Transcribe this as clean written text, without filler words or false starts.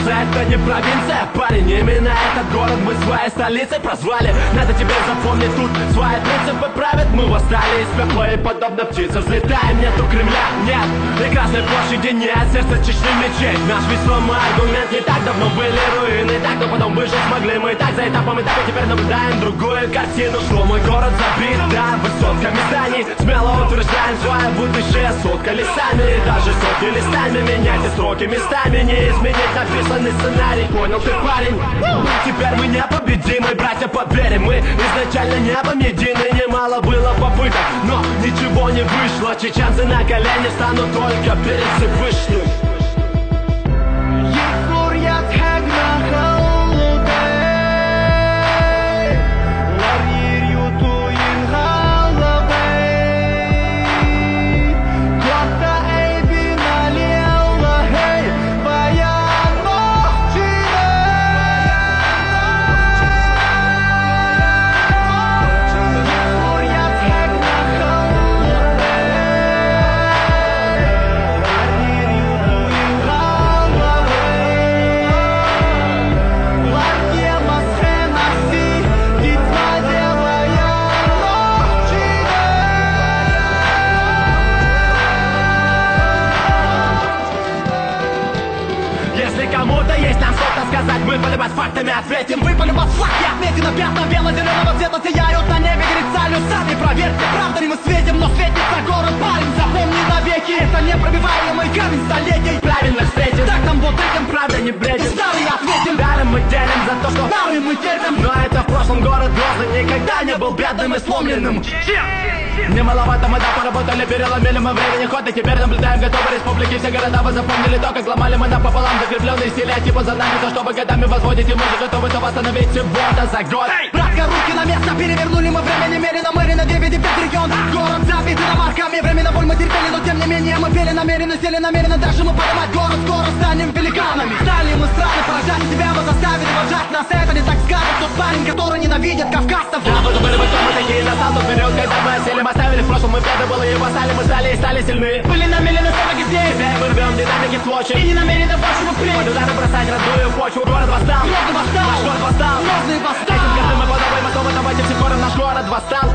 Это не провинция, парень, именно этот город мы своей столицей прозвали. Надо тебе запомнить, тут свои принципы правят. Мы восстали из пепла и подобно птице взлетаем. Нету Кремля, нет прекрасной площади, нет сердца Чечни мечей. Наш весомый аргумент: не так давно были руины, так, но потом выжить смогли мы. Так за этапом этапе теперь наблюдаем другую картину. Что мой город забит, да, высотками зданий. Смело утверждаем свое будущее соткали сами. И даже сотни листами меняйте строки местами. Не изменить написанный сценарий, понял ты, парень? Теперь мы непобедимы, братья, поверим. Мы изначально небом едины. Немало было попыток, но ничего не вышло. Чеченцы на колени станут только перед Всевышним. Мы полюбать фактами ответим, вы полюбать факты отметим. На пятном бело-зеленого цвета сияют на небе, горит салют. Сами проверьте, правда ли мы светим, но светится город, парень, запомни навеки. Это непробиваемый камень столетий. Правильно встретим, так нам вот этим правда не бредим. Старый ответим, даром мы делим за то, что старый мы терпим. Но это в прошлом город Грозный никогда не был бедным и сломленным. Немаловато мы поработали, переломили мы времени ход. И теперь наблюдаем готовые республики. Все города вы запомнили то, как ломали мы напополам закрепленные стереотипы за нами. То, что вы годами возводите, мы же готовы то восстановить всего-то за год. Братка, руки на место перевернули мы время немерено. Мы на 9 и 5 регион. Город забит иномарками. Временно боль мы терпели, но тем не менее мы пели намеренно, сели намеренно. Даже мы поднимать город, скоро станем великанами. Стали мы страны, поражать себя мы заставили вожать нас. Это не так скажет тот парень, который ненавидит кавказцев. Да, вы думали, мы кто мы такие, настал тот период, когда мы осели. Мы оставили в прошлом, мы пьяны было и восстали. Мы стали и стали сильны. Были намерены столько здесь. Теперь мы рвем динамики сводчи. И не намерены больше мы впредь. Под ударом бросать родную почву. Город восстал, Грозный восстал, наш город восстал, Грозный восстал. Этим годом мы подумаем о том, давайте все скоро наш город восстал.